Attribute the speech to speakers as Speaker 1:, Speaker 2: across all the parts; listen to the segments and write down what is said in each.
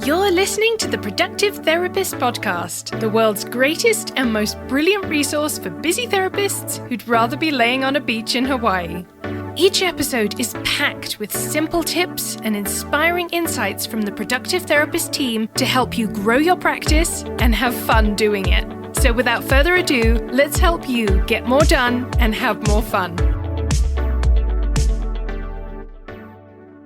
Speaker 1: You're listening to the Productive Therapist Podcast, the world's greatest and most brilliant resource for busy therapists who'd rather be laying on a beach in Hawaii. Each episode is packed with simple tips and inspiring insights from the Productive Therapist team to help you grow your practice and have fun doing it. So without further ado, let's help you get more done and have more fun.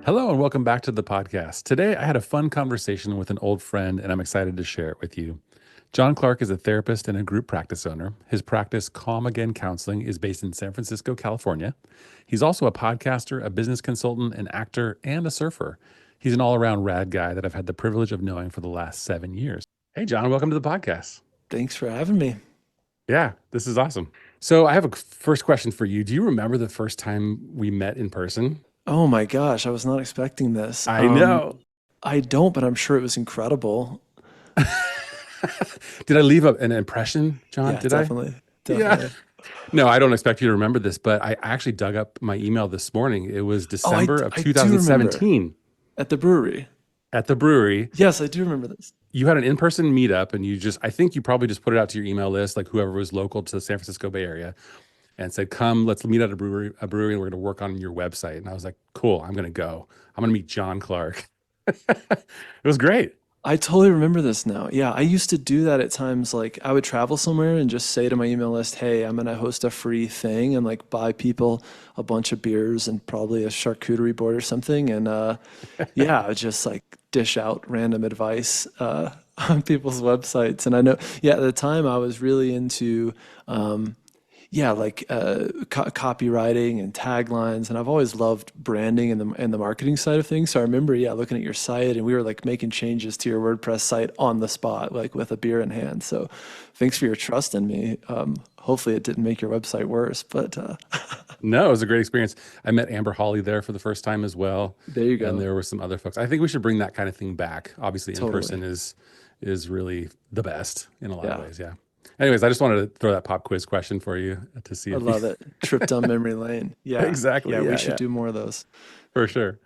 Speaker 2: Hello and welcome back to the podcast. Today, I had a fun conversation with an old friend and I'm excited to share it with you. John Clarke is a therapist and a group practice owner. His practice, Calm Again Counseling, is based in San Francisco, California. He's also a podcaster, a business consultant, an actor, and a surfer. He's an all-around rad guy that I've had the privilege of knowing for the last 7 years. Hey, John, welcome to the podcast.
Speaker 3: Thanks for having me.
Speaker 2: Yeah, this is awesome. So I have a first question for you. Do you remember the first time we met in person?
Speaker 3: Oh my gosh, I was not expecting this.
Speaker 2: I know.
Speaker 3: I don't, but I'm sure it was incredible.
Speaker 2: Did I leave an impression, John?
Speaker 3: Yeah,
Speaker 2: Did
Speaker 3: definitely.
Speaker 2: Yeah. No, I don't expect you to remember this, but I actually dug up my email this morning. It was December of
Speaker 3: I
Speaker 2: 2017.
Speaker 3: At the brewery.
Speaker 2: At the brewery.
Speaker 3: Yes, I do remember this.
Speaker 2: You had an in-person meetup and I think you probably just put it out to your email list, like whoever was local to the San Francisco Bay Area, and said, come, let's meet at a brewery and we're going to work on your website. And I was like, cool, I'm going to go. I'm going to meet John Clarke. It was great.
Speaker 3: I totally remember this now. Yeah, I used to do that at times. Like I would travel somewhere and just say to my email list, hey, I'm going to host a free thing and like buy people a bunch of beers and probably a charcuterie board or something. And yeah, I would just like dish out random advice on people's websites. And I know, yeah, at the time I was really into copywriting and taglines, and I've always loved branding and the marketing side of things. So I remember, looking at your site, and we were like making changes to your WordPress site on the spot, like with a beer in hand. So thanks for your trust in me. Hopefully it didn't make your website worse, but
Speaker 2: no, it was a great experience. I met Amber Hawley there for the first time as well.
Speaker 3: There you go.
Speaker 2: And there were some other folks. I think we should bring that kind of thing back. Obviously, in person is really the best in a lot of ways. Yeah. Anyways, I just wanted to throw that pop quiz question for you to see.
Speaker 3: I love it. Trip down memory lane. Yeah,
Speaker 2: exactly.
Speaker 3: Yeah, we should do more of those.
Speaker 2: For sure.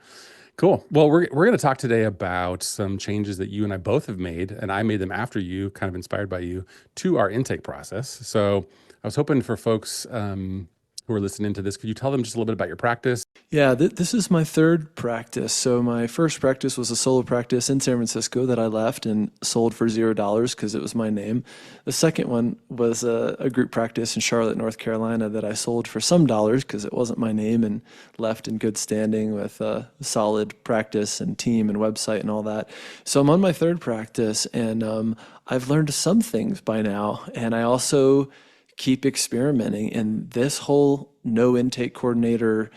Speaker 2: Cool. Well, we're going to talk today about some changes that you and I both have made, and I made them after you, kind of inspired by you, to our intake process. So I was hoping for folks who are listening to this, could you tell them just a little bit about your practice?
Speaker 3: Yeah, this is my third practice. So my first practice was a solo practice in San Francisco that I left and sold for $0 because it was my name. The second one was a group practice in Charlotte, North Carolina that I sold for some dollars because it wasn't my name, and left in good standing with a solid practice and team and website and all that. So I'm on my third practice, and I've learned some things by now, and I also keep experimenting. And this whole no intake coordinator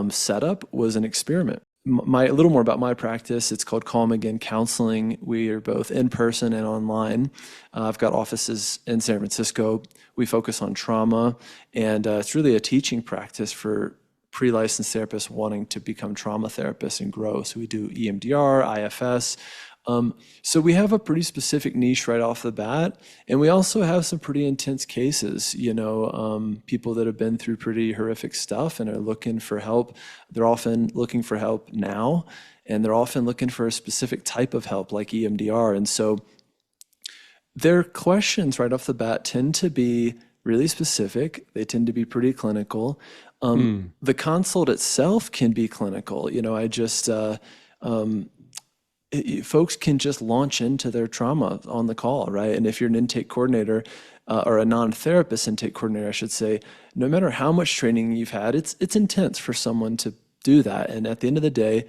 Speaker 3: setup was an experiment. A little more about my practice. It's called Calm Again Counseling. We are both in person and online. I've got offices in San Francisco. We focus on trauma, and it's really a teaching practice for pre-licensed therapists wanting to become trauma therapists and grow. So we do EMDR, IFS. So we have a pretty specific niche right off the bat, and we also have some pretty intense cases, people that have been through pretty horrific stuff and are looking for help. They're often looking for help now, and they're often looking for a specific type of help like EMDR. And so their questions right off the bat tend to be really specific. They tend to be pretty clinical. The consult itself can be clinical. Folks can just launch into their trauma on the call, right? And if you're an intake coordinator or a non-therapist intake coordinator, I should say, no matter how much training you've had, it's intense for someone to do that. And at the end of the day,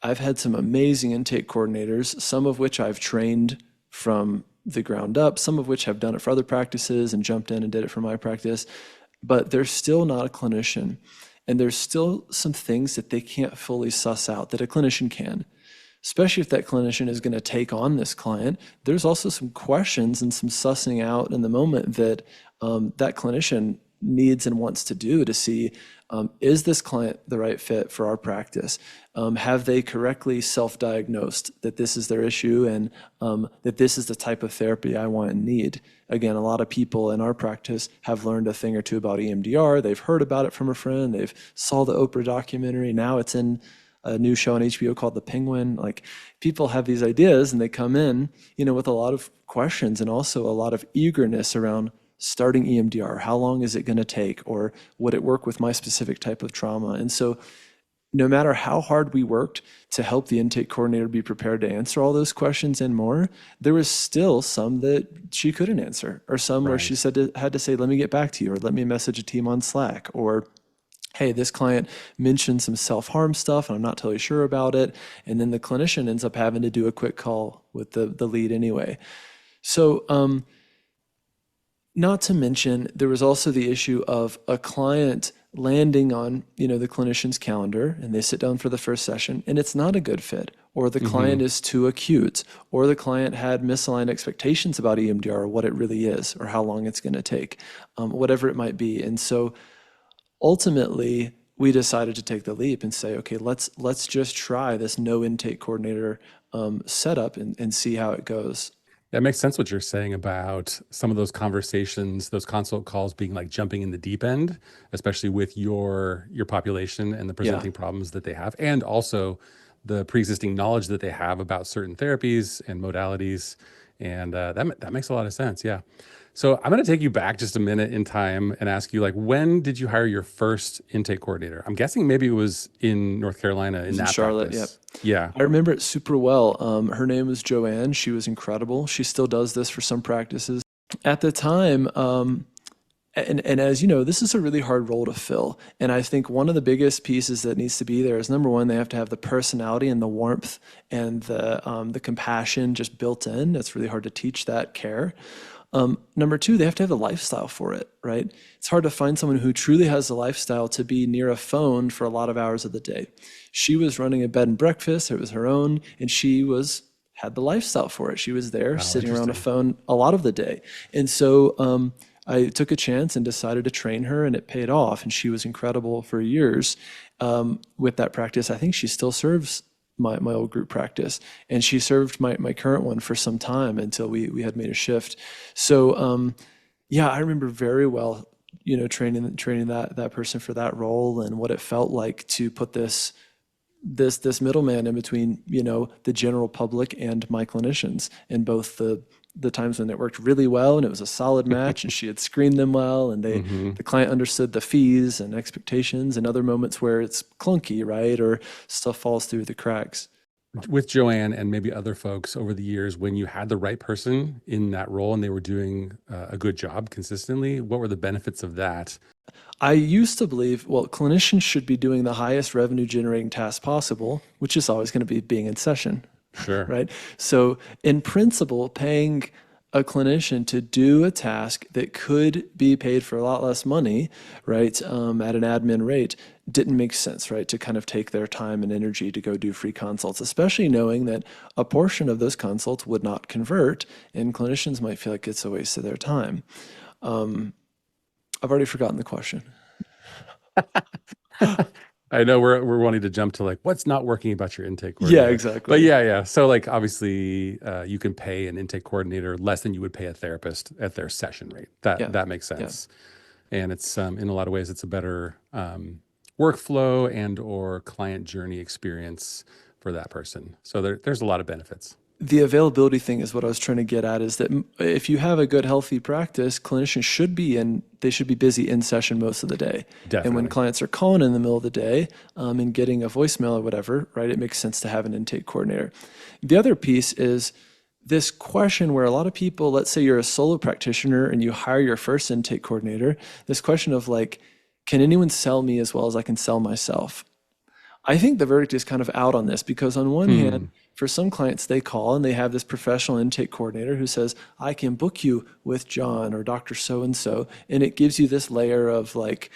Speaker 3: I've had some amazing intake coordinators, some of which I've trained from the ground up, some of which have done it for other practices and jumped in and did it for my practice, but they're still not a clinician. And there's still some things that they can't fully suss out that a clinician can. Especially if that clinician is going to take on this client, there's also some questions and some sussing out in the moment that that clinician needs and wants to do to see, is this client the right fit for our practice? Have they correctly self-diagnosed that this is their issue and that this is the type of therapy I want and need? Again, a lot of people in our practice have learned a thing or two about EMDR. They've heard about it from a friend. They've saw the Oprah documentary. Now it's in a new show on HBO called The Penguin. Like, people have these ideas and they come in, with a lot of questions and also a lot of eagerness around starting EMDR. How long is it going to take? Or would it work with my specific type of trauma? And so no matter how hard we worked to help the intake coordinator be prepared to answer all those questions and more, there was still some that she couldn't answer, or some where she had to say, let me get back to you, or let me message a team on Slack, or hey, this client mentioned some self-harm stuff and I'm not totally sure about it. And then the clinician ends up having to do a quick call with the lead anyway. So not to mention, there was also the issue of a client landing on, the clinician's calendar, and they sit down for the first session and it's not a good fit, or the client is too acute, or the client had misaligned expectations about EMDR, or what it really is, or how long it's going to take, whatever it might be. And so ultimately, we decided to take the leap and say, okay, let's just try this no intake coordinator setup and see how it goes.
Speaker 2: That makes sense what you're saying about some of those conversations, those consult calls being like jumping in the deep end, especially with your population and the presenting problems that they have, and also the pre-existing knowledge that they have about certain therapies and modalities. And that makes a lot of sense. Yeah. So I'm going to take you back just a minute in time and ask you, like, when did you hire your first intake coordinator? I'm guessing maybe it was in North Carolina in that
Speaker 3: Charlotte.
Speaker 2: practice.
Speaker 3: Yep.
Speaker 2: Yeah.
Speaker 3: I remember it super well. Her name was Joanne. She was incredible. She still does this for some practices. At the time, and as you know, this is a really hard role to fill. And I think one of the biggest pieces that needs to be there is, number one, they have to have the personality and the warmth and the compassion just built in. It's really hard to teach that care. Number two, they have to have the lifestyle for it, right? It's hard to find someone who truly has the lifestyle to be near a phone for a lot of hours of the day. She was running a bed and breakfast. It was her own, and she had the lifestyle for it. She was there sitting around a phone a lot of the day. And so I took a chance and decided to train her, and it paid off. And she was incredible for years with that practice. I think she still serves my old group practice, and she served my current one for some time until we had made a shift. So I remember very well, training that person for that role, and what it felt like to put this middleman in between, the general public and my clinicians, in both the times when it worked really well and it was a solid match and she had screened them well and the client understood the fees and expectations, and other moments where it's clunky, right? Or stuff falls through the cracks.
Speaker 2: With Joanne and maybe other folks over the years, when you had the right person in that role and they were doing a good job consistently, what were the benefits of that?
Speaker 3: I used to believe, clinicians should be doing the highest revenue generating task possible, which is always going to be being in session.
Speaker 2: Sure.
Speaker 3: Right? So in principle, paying a clinician to do a task that could be paid for a lot less money, right, at an admin rate, didn't make sense, right, to kind of take their time and energy to go do free consults, especially knowing that a portion of those consults would not convert, and clinicians might feel like it's a waste of their time. I've already forgotten the question.
Speaker 2: I know we're wanting to jump to like, what's not working about your intake coordinator?
Speaker 3: Yeah, exactly.
Speaker 2: But yeah. So like, obviously, you can pay an intake coordinator less than you would pay a therapist at their session rate. That makes sense. Yeah. And it's in a lot of ways, it's a better workflow and or client journey experience for that person. So there's a lot of benefits.
Speaker 3: The availability thing is what I was trying to get at, is that if you have a good, healthy practice, clinicians should be busy in session most of the day.
Speaker 2: Definitely.
Speaker 3: And when clients are calling in the middle of the day and getting a voicemail or whatever, right, it makes sense to have an intake coordinator. The other piece is this question where a lot of people, let's say you're a solo practitioner and you hire your first intake coordinator, this question of like, can anyone sell me as well as I can sell myself? I think the verdict is kind of out on this, because on one hand, for some clients, they call and they have this professional intake coordinator who says, I can book you with John or Dr. So-and-so. And it gives you this layer of like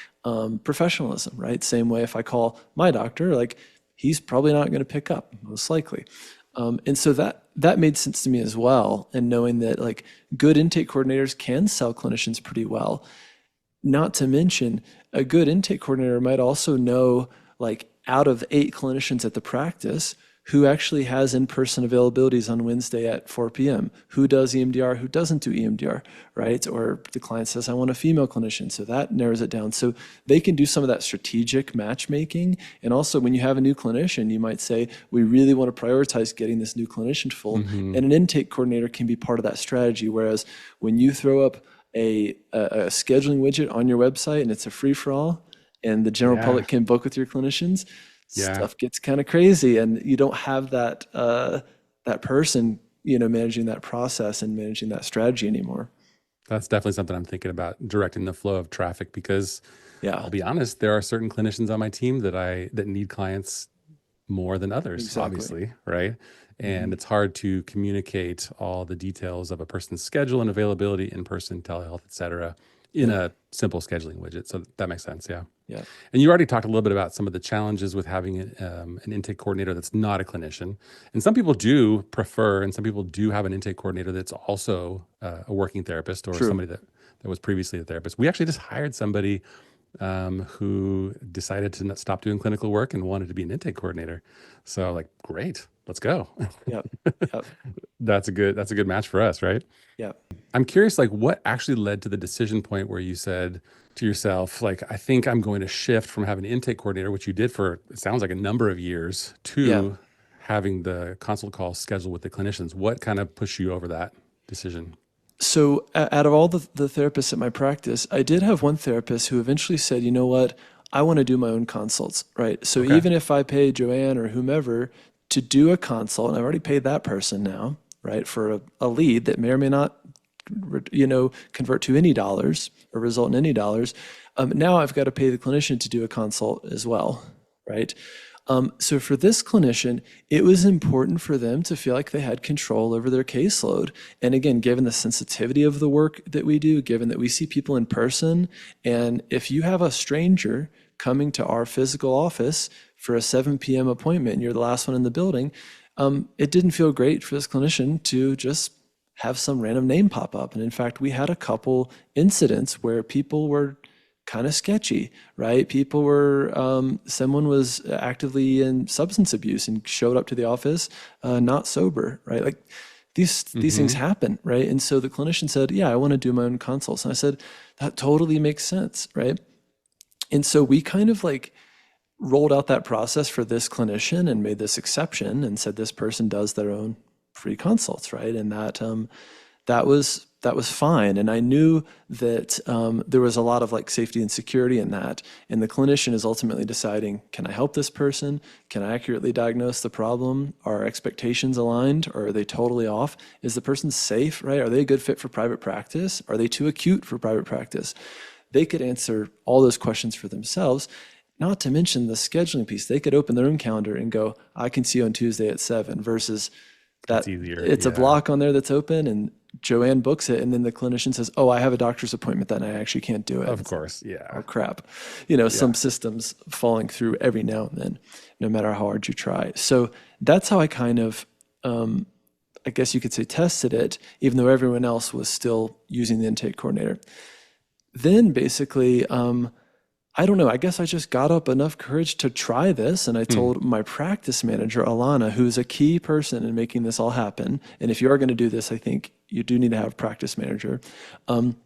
Speaker 3: professionalism, right? Same way if I call my doctor, like he's probably not going to pick up, most likely. And so that made sense to me as well. And knowing that like good intake coordinators can sell clinicians pretty well. Not to mention, a good intake coordinator might also know, like, out of 8 clinicians at the practice, who actually has in-person availabilities on Wednesday at 4 p.m., who does EMDR, who doesn't do EMDR, right? Or the client says, I want a female clinician, so that narrows it down. So they can do some of that strategic matchmaking. And also when you have a new clinician, you might say, we really want to prioritize getting this new clinician full. And an intake coordinator can be part of that strategy. Whereas when you throw up a scheduling widget on your website and it's a free-for-all, and the general public can book with your clinicians, stuff gets kind of crazy, and you don't have that that person, managing that process and managing that strategy anymore.
Speaker 2: That's definitely something I'm thinking about, directing the flow of traffic, because I'll be honest, there are certain clinicians on my team that need clients more than others, obviously, right? And it's hard to communicate all the details of a person's schedule and availability, in-person, telehealth, et cetera, in a simple scheduling widget. So that makes sense. Yeah. And you already talked a little bit about some of the challenges with having an intake coordinator that's not a clinician. And some people do prefer, and some people do have an intake coordinator that's also a working therapist, or somebody that was previously a therapist. We actually just hired somebody who decided to stop doing clinical work and wanted to be an intake coordinator. So like, great, let's go. That's a good match for us, right? I'm curious, like, what actually led to the decision point where you said to yourself, like, I think I'm going to shift from having an intake coordinator, which you did for, it sounds like, a number of years, to having the consult calls scheduled with the clinicians. What kind of pushed you over that decision?
Speaker 3: So out of all the therapists at my practice, I did have one therapist who eventually said, you know what, I want to do my own consults, right? So even if I pay Joanne or whomever to do a consult, and I've already paid that person now, right, for a lead that may or may not convert to any dollars or result in any dollars. Now I've got to pay the clinician to do a consult as well, right? So for this clinician, it was important for them to feel like they had control over their caseload. And again, given the sensitivity of the work that we do, given that we see people in person, and if you have a stranger coming to our physical office for a 7 p.m. appointment and you're the last one in the building, it didn't feel great for this clinician to just have some random name pop up. And in fact, we had a couple incidents where people were kind of sketchy, right? People were, someone was actively in substance abuse and showed up to the office not sober, right? Like these things happen, right? And so the clinician said, yeah, I want to do my own consults. And I said, that totally makes sense, right? And so we kind of like rolled out that process for this clinician and made this exception and said this person does their own free consults, right? And that was fine. And I knew that there was a lot of like safety and security in that. And the clinician is ultimately deciding, can I help this person? Can I accurately diagnose the problem? Are expectations aligned, or are they totally off? Is the person safe, right? Are they a good fit for private practice? Are they too acute for private practice? They could answer all those questions for themselves. Not to mention the scheduling piece. They could open their own calendar and go, I can see you on Tuesday at 7 versus that it's a block on there that's open and Joanne books it, and then the clinician says, oh, I have a doctor's appointment that night. I actually can't do it.
Speaker 2: Of course, yeah.
Speaker 3: Oh, crap. Some systems falling through every now and then, no matter how hard you try. So that's how I kind of, I guess you could say, tested it, even though everyone else was still using the intake coordinator. Then basically, I don't know, I guess I just got up enough courage to try this, and I told my practice manager, Alana, who's a key person in making this all happen, and if you are going to do this, I think you do need to have a practice manager. And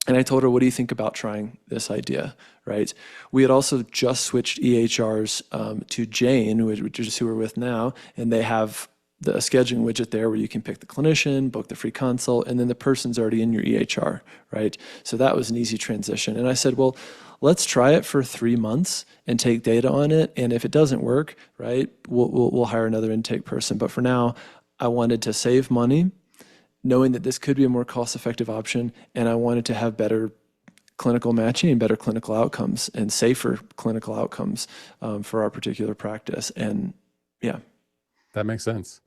Speaker 3: I told her, what do you think about trying this idea, right? We had also just switched EHRs to Jane, which is who we're with now, and they have the scheduling widget there where you can pick the clinician, book the free consult, and then the person's already in your EHR, right? So that was an easy transition. And I said, well, let's try it for 3 months and take data on it. And if it doesn't work, right, we'll hire another intake person. But for now, I wanted to save money, knowing that this could be a more cost-effective option, and I wanted to have better clinical matching and better clinical outcomes and safer clinical outcomes for our particular practice. And yeah.
Speaker 2: That makes sense.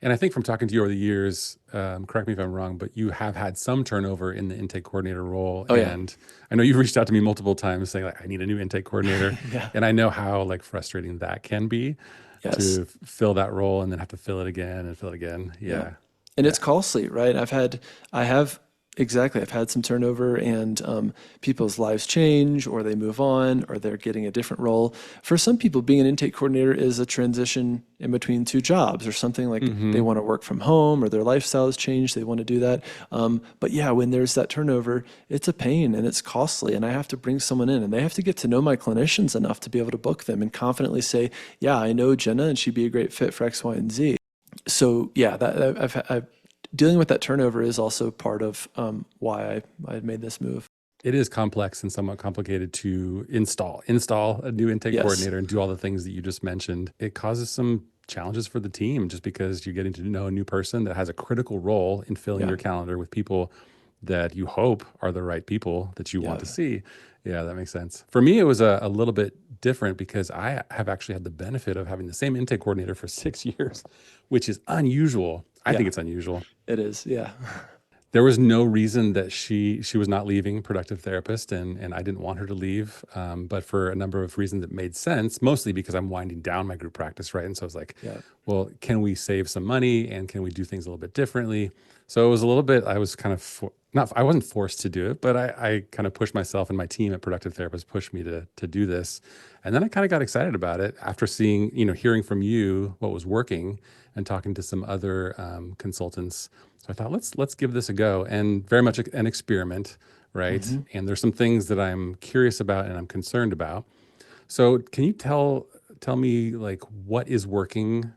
Speaker 2: And I think from talking to you over the years, correct me if I'm wrong, but you have had some turnover in the intake coordinator role.
Speaker 3: Oh,
Speaker 2: and I know you've reached out to me multiple times saying, like, I need a new intake coordinator. And I know how like frustrating that can be to fill that role and then have to fill it again and fill it again. And
Speaker 3: it's costly, right? I have Exactly. I've had some turnover and people's lives change or they move on or they're getting a different role. For some people, being an intake coordinator is a transition in between two jobs or something like they
Speaker 2: Mm-hmm.
Speaker 3: want to work from home or their lifestyle has changed. They want to do that. But yeah, when there's that turnover, it's a pain and it's costly. And I have to bring someone in and they have to get to know my clinicians enough to be able to book them and confidently say, yeah, I know Jenna and she'd be a great fit for X, Y, and Z. So yeah, I've dealing with that turnover is also part of why I made this move.
Speaker 2: It is complex and somewhat complicated to install a new intake
Speaker 3: Yes.
Speaker 2: coordinator and do all the things that you just mentioned. It causes some challenges for the team just because you're getting to know a new person that has a critical role in filling
Speaker 3: Yeah.
Speaker 2: your calendar with people that you hope are the right people that you want
Speaker 3: Yeah.
Speaker 2: to see. Yeah, that makes sense. For me, it was a little bit different because I have actually had the benefit of having the same intake coordinator for 6 years, which is unusual. I think
Speaker 3: Yeah.
Speaker 2: it's unusual.
Speaker 3: It is. Yeah.
Speaker 2: There was no reason that she was not leaving productive therapist, and I didn't want her to leave, but for a number of reasons it made sense, mostly because I'm winding down my group practice, right? And so I was like,
Speaker 3: Yeah.
Speaker 2: well, can we save some money and can we do things a little bit differently? So it was a little bit, I was kind of not, I wasn't forced to do it, but I kind of pushed myself, and my team at productive therapist pushed me to do this. And then I kind of got excited about it after seeing, hearing from you what was working and talking to some other consultants. So I thought, let's give this a go, and very much an experiment, right?
Speaker 3: Hmm.
Speaker 2: And there's some things that I'm curious about and I'm concerned about. So can you tell me like what is working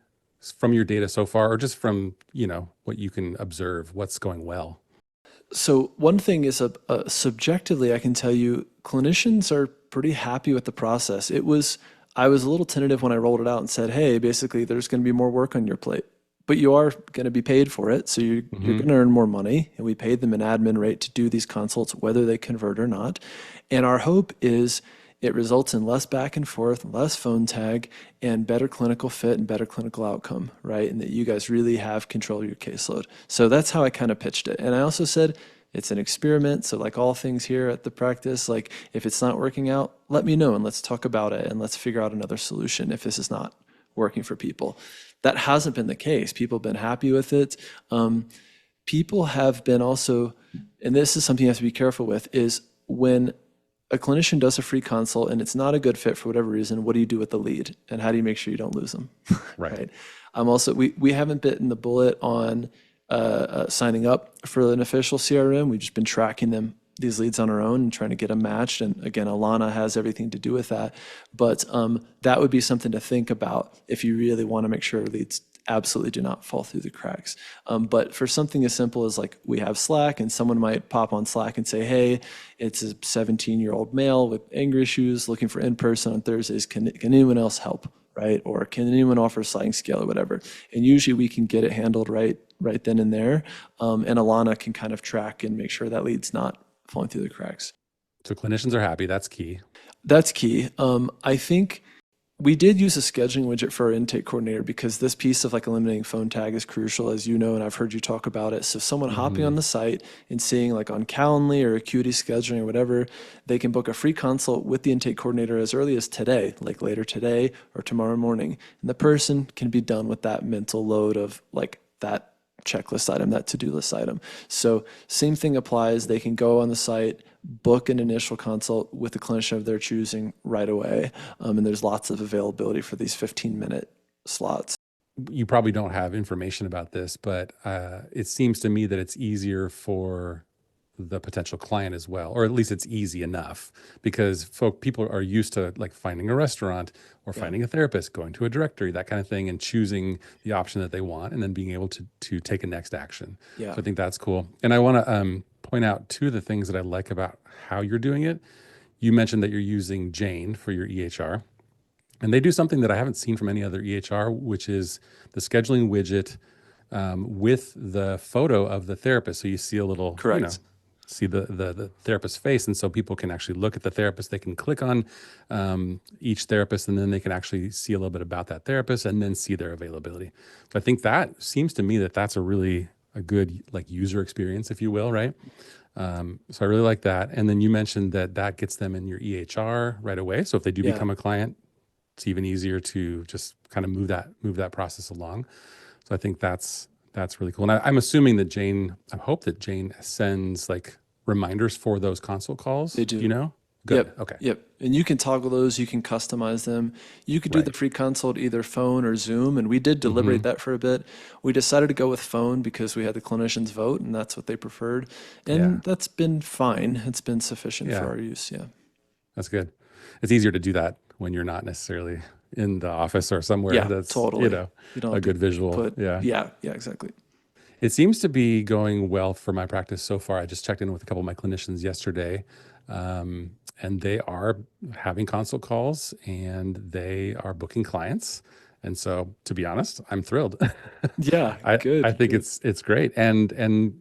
Speaker 2: from your data so far, or just from what you can observe, what's going well?
Speaker 3: So one thing is subjectively, I can tell you clinicians are pretty happy with the process. I was a little tentative when I rolled it out and said, hey, basically there's going to be more work on your plate, but you are going to be paid for it. So you're
Speaker 2: Hmm.
Speaker 3: going to earn more money. And we paid them an admin rate to do these consults, whether they convert or not. And our hope is it results in less back and forth, less phone tag, and better clinical fit and better clinical outcome, right? And that you guys really have control of your caseload. So that's how I kind of pitched it. And I also said, it's an experiment. So like all things here at the practice, like if it's not working out, let me know and let's talk about it and let's figure out another solution if this is not working for people. That hasn't been the case. People have been happy with it. People have been also, and this is something you have to be careful with, is when a clinician does a free consult and it's not a good fit for whatever reason, what do you do with the lead? And how do you make sure you don't lose them?
Speaker 2: Right.
Speaker 3: Right. I'm also, we haven't bitten the bullet on signing up for an official CRM. We've just been tracking these leads on our own and trying to get them matched. And again, Alana has everything to do with that. But that would be something to think about if you really want to make sure leads absolutely do not fall through the cracks. But for something as simple as like we have Slack and someone might pop on Slack and say, hey, it's a 17-year-old male with anger issues looking for in-person on Thursdays. Can anyone else help? Right? Or can anyone offer a sliding scale or whatever? And usually we can get it handled right then and there. And Alana can kind of track and make sure that lead's not falling through the cracks.
Speaker 2: So clinicians are happy. That's key.
Speaker 3: That's key. I think we did use a scheduling widget for our intake coordinator because this piece of like eliminating phone tag is crucial, as you know, and I've heard you talk about it. So someone hopping
Speaker 2: Hmm.
Speaker 3: on the site and seeing like on Calendly or Acuity scheduling or whatever, they can book a free consult with the intake coordinator as early as today, like later today or tomorrow morning. And the person can be done with that mental load of like that checklist item, that to-do list item. So same thing applies. They can go on the site, book an initial consult with a clinician of their choosing right away. And there's lots of availability for these 15-minute slots.
Speaker 2: You probably don't have information about this, but it seems to me that it's easier for the potential client as well, or at least it's easy enough because people are used to like finding a restaurant or
Speaker 3: Yeah.
Speaker 2: finding a therapist, going to a directory, that kind of thing, and choosing the option that they want, and then being able to take a next action.
Speaker 3: Yeah.
Speaker 2: So I think that's cool. And I want to point out two of the things that I like about how you're doing it. You mentioned that you're using Jane for your EHR. And they do something that I haven't seen from any other EHR, which is the scheduling widget with the photo of the therapist. So you see a little,
Speaker 3: Correct.
Speaker 2: see the therapist's face. And so people can actually look at the therapist. They can click on each therapist, and then they can actually see a little bit about that therapist and then see their availability. So I think that seems to me that that's a good like user experience, if you will, right? So I really like that. And then you mentioned that gets them in your EHR right away. So if they do
Speaker 3: Yeah.
Speaker 2: become a client, it's even easier to just kind of move that process along. So I think that's That's really cool. And I'm assuming that I hope that Jane sends like reminders for those consult calls.
Speaker 3: They
Speaker 2: Do
Speaker 3: do.
Speaker 2: you know? Good.
Speaker 3: Yep.
Speaker 2: Okay.
Speaker 3: Yep. And you can toggle those, you can customize them. You could do the
Speaker 2: Right.
Speaker 3: free consult either phone or Zoom. And we did
Speaker 2: Hmm.
Speaker 3: deliberate that for a bit. We decided to go with phone because we had the clinicians vote and that's what they preferred.
Speaker 2: Yeah.
Speaker 3: And that's been fine. It's been sufficient for
Speaker 2: Yeah.
Speaker 3: our use. Yeah.
Speaker 2: That's good. It's easier to do that when you're not necessarily in the office or somewhere
Speaker 3: Yeah,
Speaker 2: that's,
Speaker 3: totally. You don't
Speaker 2: a
Speaker 3: have to
Speaker 2: good visual.
Speaker 3: put,
Speaker 2: Yeah.
Speaker 3: yeah, exactly.
Speaker 2: It seems to be going well for my practice so far. I just checked in with a couple of my clinicians yesterday, and they are having consult calls and they are booking clients. And so, to be honest, I'm thrilled.
Speaker 3: Yeah,
Speaker 2: I
Speaker 3: good,
Speaker 2: think
Speaker 3: good.
Speaker 2: it's great. And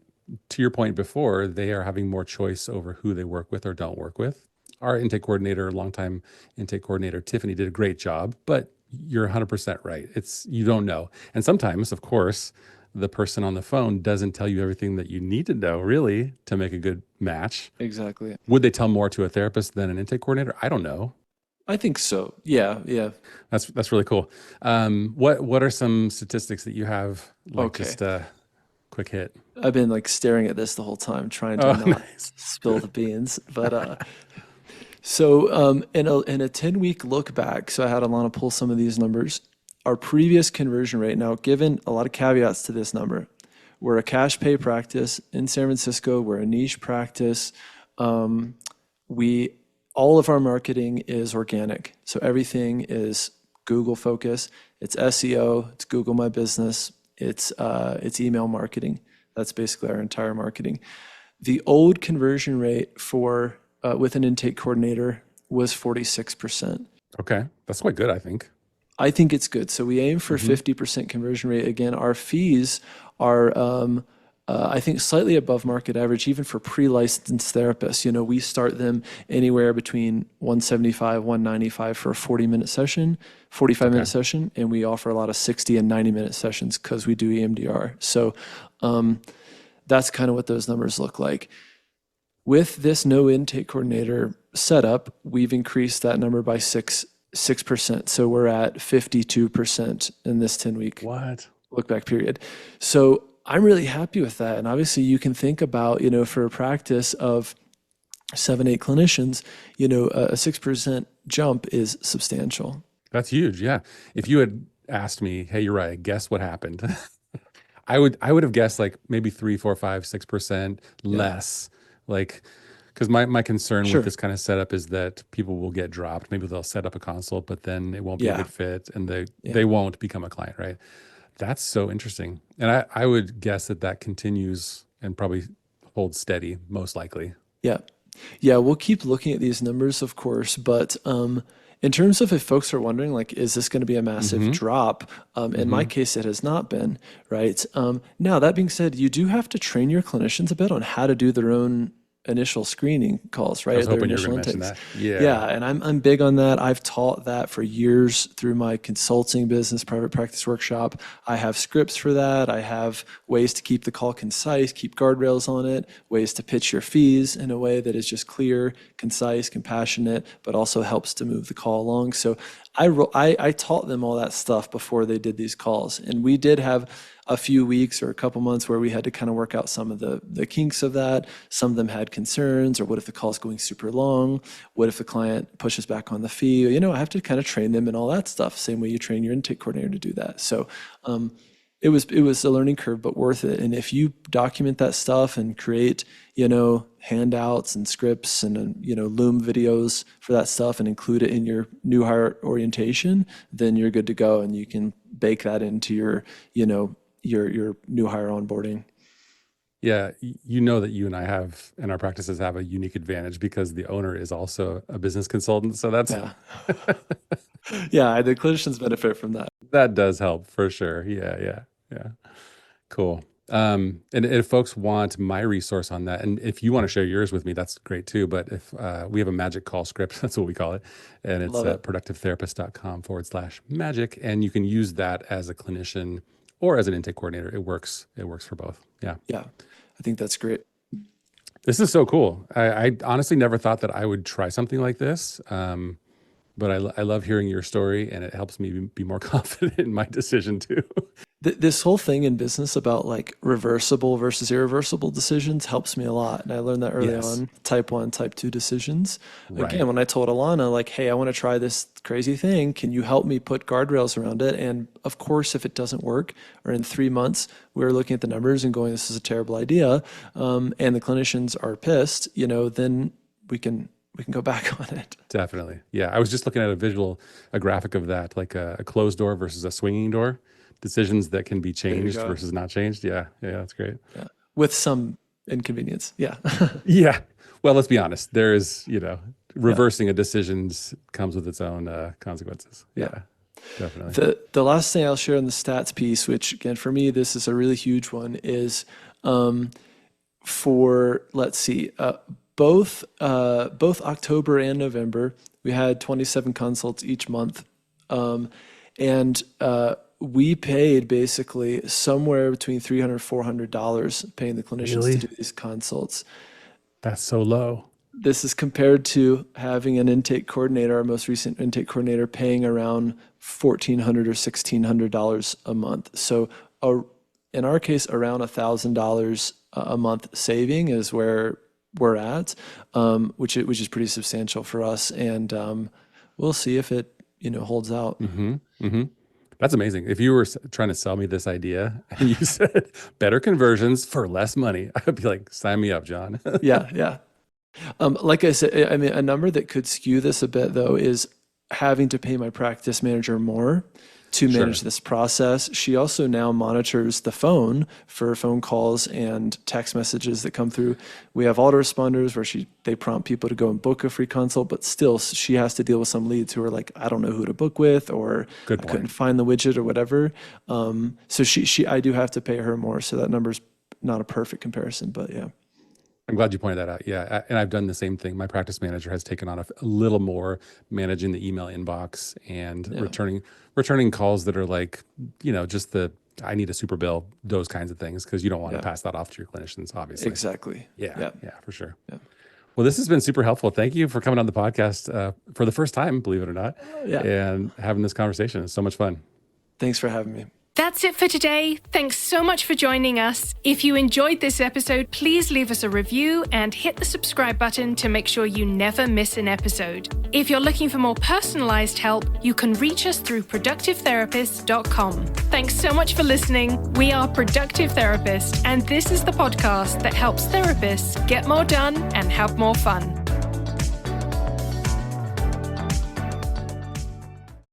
Speaker 2: to your point before, they are having more choice over who they work with or don't work with. Our intake coordinator, longtime intake coordinator Tiffany, did a great job, but you're 100% right. It's you don't know, and sometimes, of course, the person on the phone doesn't tell you everything that you need to know really to make a good match.
Speaker 3: Exactly.
Speaker 2: Would they tell more to a therapist than an intake coordinator? I don't know.
Speaker 3: I think so. Yeah, yeah.
Speaker 2: That's really cool. What are some statistics that you have, like
Speaker 3: Okay.
Speaker 2: just a quick hit?
Speaker 3: I've been like staring at this the whole time, trying to
Speaker 2: Oh,
Speaker 3: not
Speaker 2: nice.
Speaker 3: spill the beans. So in a 10-week look back, so I had Alana pull some of these numbers. Our previous conversion rate, now given a lot of caveats to this number, we're a cash pay practice in San Francisco. We're a niche practice. We all of our marketing is organic, so everything is Google focus. It's SEO. It's Google My Business. It's email marketing. That's basically our entire marketing. The old conversion rate for with an intake coordinator was 46%.
Speaker 2: Okay, that's quite good, I think.
Speaker 3: I think it's good. So we aim for 50% conversion rate. Again, our fees are, I think, slightly above market average, even for pre-licensed therapists. We start them anywhere between 175, 195 for a 40-minute session, 45-minute
Speaker 2: Okay.
Speaker 3: session, and we offer a lot of 60 and 90-minute sessions because we do EMDR. So that's kind of what those numbers look like. With this no intake coordinator setup, we've increased that number by 6%. So we're at 52% in this 10-week
Speaker 2: What?
Speaker 3: look back period. So I'm really happy with that. And obviously you can think about, for a practice of 7, 8 clinicians, a 6% jump is substantial.
Speaker 2: That's huge. Yeah. If you had asked me, hey, you're right, guess what happened? I would have guessed like maybe 3, 4, 5, 6%
Speaker 3: Yeah,
Speaker 2: less. Like, because my concern with
Speaker 3: sure.
Speaker 2: this kind of setup is that people will get dropped. Maybe they'll set up a consult, but then it won't be a
Speaker 3: Yeah,
Speaker 2: good fit and
Speaker 3: yeah,
Speaker 2: they won't become a client, right? That's so interesting. And I would guess that continues and probably holds steady, most likely.
Speaker 3: yeah. Yeah, we'll keep looking at these numbers, of course, but in terms of if folks are wondering, like, is this going to be a massive
Speaker 2: Mm-hmm.
Speaker 3: drop? In my
Speaker 2: Mm-hmm.
Speaker 3: case, it has not been, right? Now, that being said, you do have to train your clinicians a bit on how to do their own initial screening calls,
Speaker 2: I was
Speaker 3: right? Their
Speaker 2: hoping you were
Speaker 3: initial
Speaker 2: going to mention
Speaker 3: intakes.
Speaker 2: that. Yeah.
Speaker 3: Yeah, and I'm big on that. I've taught that for years through my consulting business, private practice workshop. I have scripts for that. I have ways to keep the call concise, keep guardrails on it, ways to pitch your fees in a way that is just clear, concise, compassionate, but also helps to move the call along. So I taught them all that stuff before they did these calls. And we did have a few weeks or a couple months where we had to kind of work out some of the kinks of that. Some of them had concerns, or what if the call's going super long? What if the client pushes back on the fee? I have to kind of train them and all that stuff, same way you train your intake coordinator to do that. So it was a learning curve, but worth it. And if you document that stuff and create, handouts and scripts and, Loom videos for that stuff and include it in your new hire orientation, then you're good to go. And you can bake that into your new hire onboarding.
Speaker 2: Yeah, you know that you and I have, and our practices have a unique advantage because the owner is also a business consultant. So
Speaker 3: Yeah. Yeah, the clinicians benefit from that.
Speaker 2: that does help for sure. Yeah, yeah, yeah. Cool. And if folks want my resource on that, and if you want to share yours with me, that's great too. But if we have a magic call script, that's what we call it. And it's
Speaker 3: Love
Speaker 2: at
Speaker 3: it.
Speaker 2: productivetherapist.com/magic. And you can use that as a clinician or as an intake coordinator. It works for both. Yeah.
Speaker 3: Yeah, I think that's great.
Speaker 2: This is so cool. I honestly never thought that I would try something like this. but I love hearing your story, and it helps me be more confident in my decision too.
Speaker 3: This whole thing in business about like reversible versus irreversible decisions helps me a lot. And I learned that early
Speaker 2: Yes.
Speaker 3: on, type 1, type 2 decisions.
Speaker 2: Right.
Speaker 3: Again, when I told Alana, like, hey, I want to try this crazy thing. Can you help me put guardrails around it? And of course, if it doesn't work, or in 3 months, we're looking at the numbers and going, this is a terrible idea. And the clinicians are pissed, then we can go back on it.
Speaker 2: Definitely. Yeah. I was just looking at a graphic of that, like a closed door versus a swinging door, decisions that can be changed
Speaker 3: go.
Speaker 2: versus not changed. Yeah. Yeah. That's great.
Speaker 3: Yeah. With some inconvenience. Yeah.
Speaker 2: Yeah. Well, let's be honest. There is, reversing a decisions comes with its own consequences. Yeah. Definitely.
Speaker 3: The last thing I'll share in the stats piece, which again, for me, this is a really huge one, is for, let's see, both October and November, we had 27 consults each month. And we paid basically somewhere between $300 $400 paying the clinicians
Speaker 2: Really?
Speaker 3: to do these consults.
Speaker 2: That's so low.
Speaker 3: This is compared to having an intake coordinator, our most recent intake coordinator, paying around $1,400 or $1,600 a month. So in our case, around $1,000 a month saving is where we're at, which is pretty substantial for us. And we'll see if it holds out.
Speaker 2: Mm-hmm. Mm-hmm. That's amazing. If you were trying to sell me this idea and you said better conversions for less money, I'd be like, sign me up, John.
Speaker 3: Yeah. Like I said, I mean, a number that could skew this a bit though is having to pay my practice manager more to manage this process. She also now monitors the phone for phone calls and text messages that come through. We have autoresponders where they prompt people to go and book a free consult, but still she has to deal with some leads who are like, I don't know who to book with, or I couldn't find the widget or whatever. So I do have to pay her more. So that number's not a perfect comparison, but yeah.
Speaker 2: I'm glad you pointed that out. Yeah. And I've done the same thing. My practice manager has taken on a little more managing the email inbox and returning calls that are like, just I need a super bill, those kinds of things, because you don't want to pass that off to your clinicians, obviously.
Speaker 3: Exactly.
Speaker 2: Yeah, for sure. Yeah. Well, this has been super helpful. Thank you for coming on the podcast for the first time, believe it or not, and having this conversation. It's so much fun.
Speaker 3: Thanks for having me.
Speaker 1: That's it for today. Thanks so much for joining us. If you enjoyed this episode, please leave us a review and hit the subscribe button to make sure you never miss an episode. If you're looking for more personalized help, you can reach us through productivetherapist.com. Thanks so much for listening. We are Productive Therapist, and this is the podcast that helps therapists get more done and have more fun.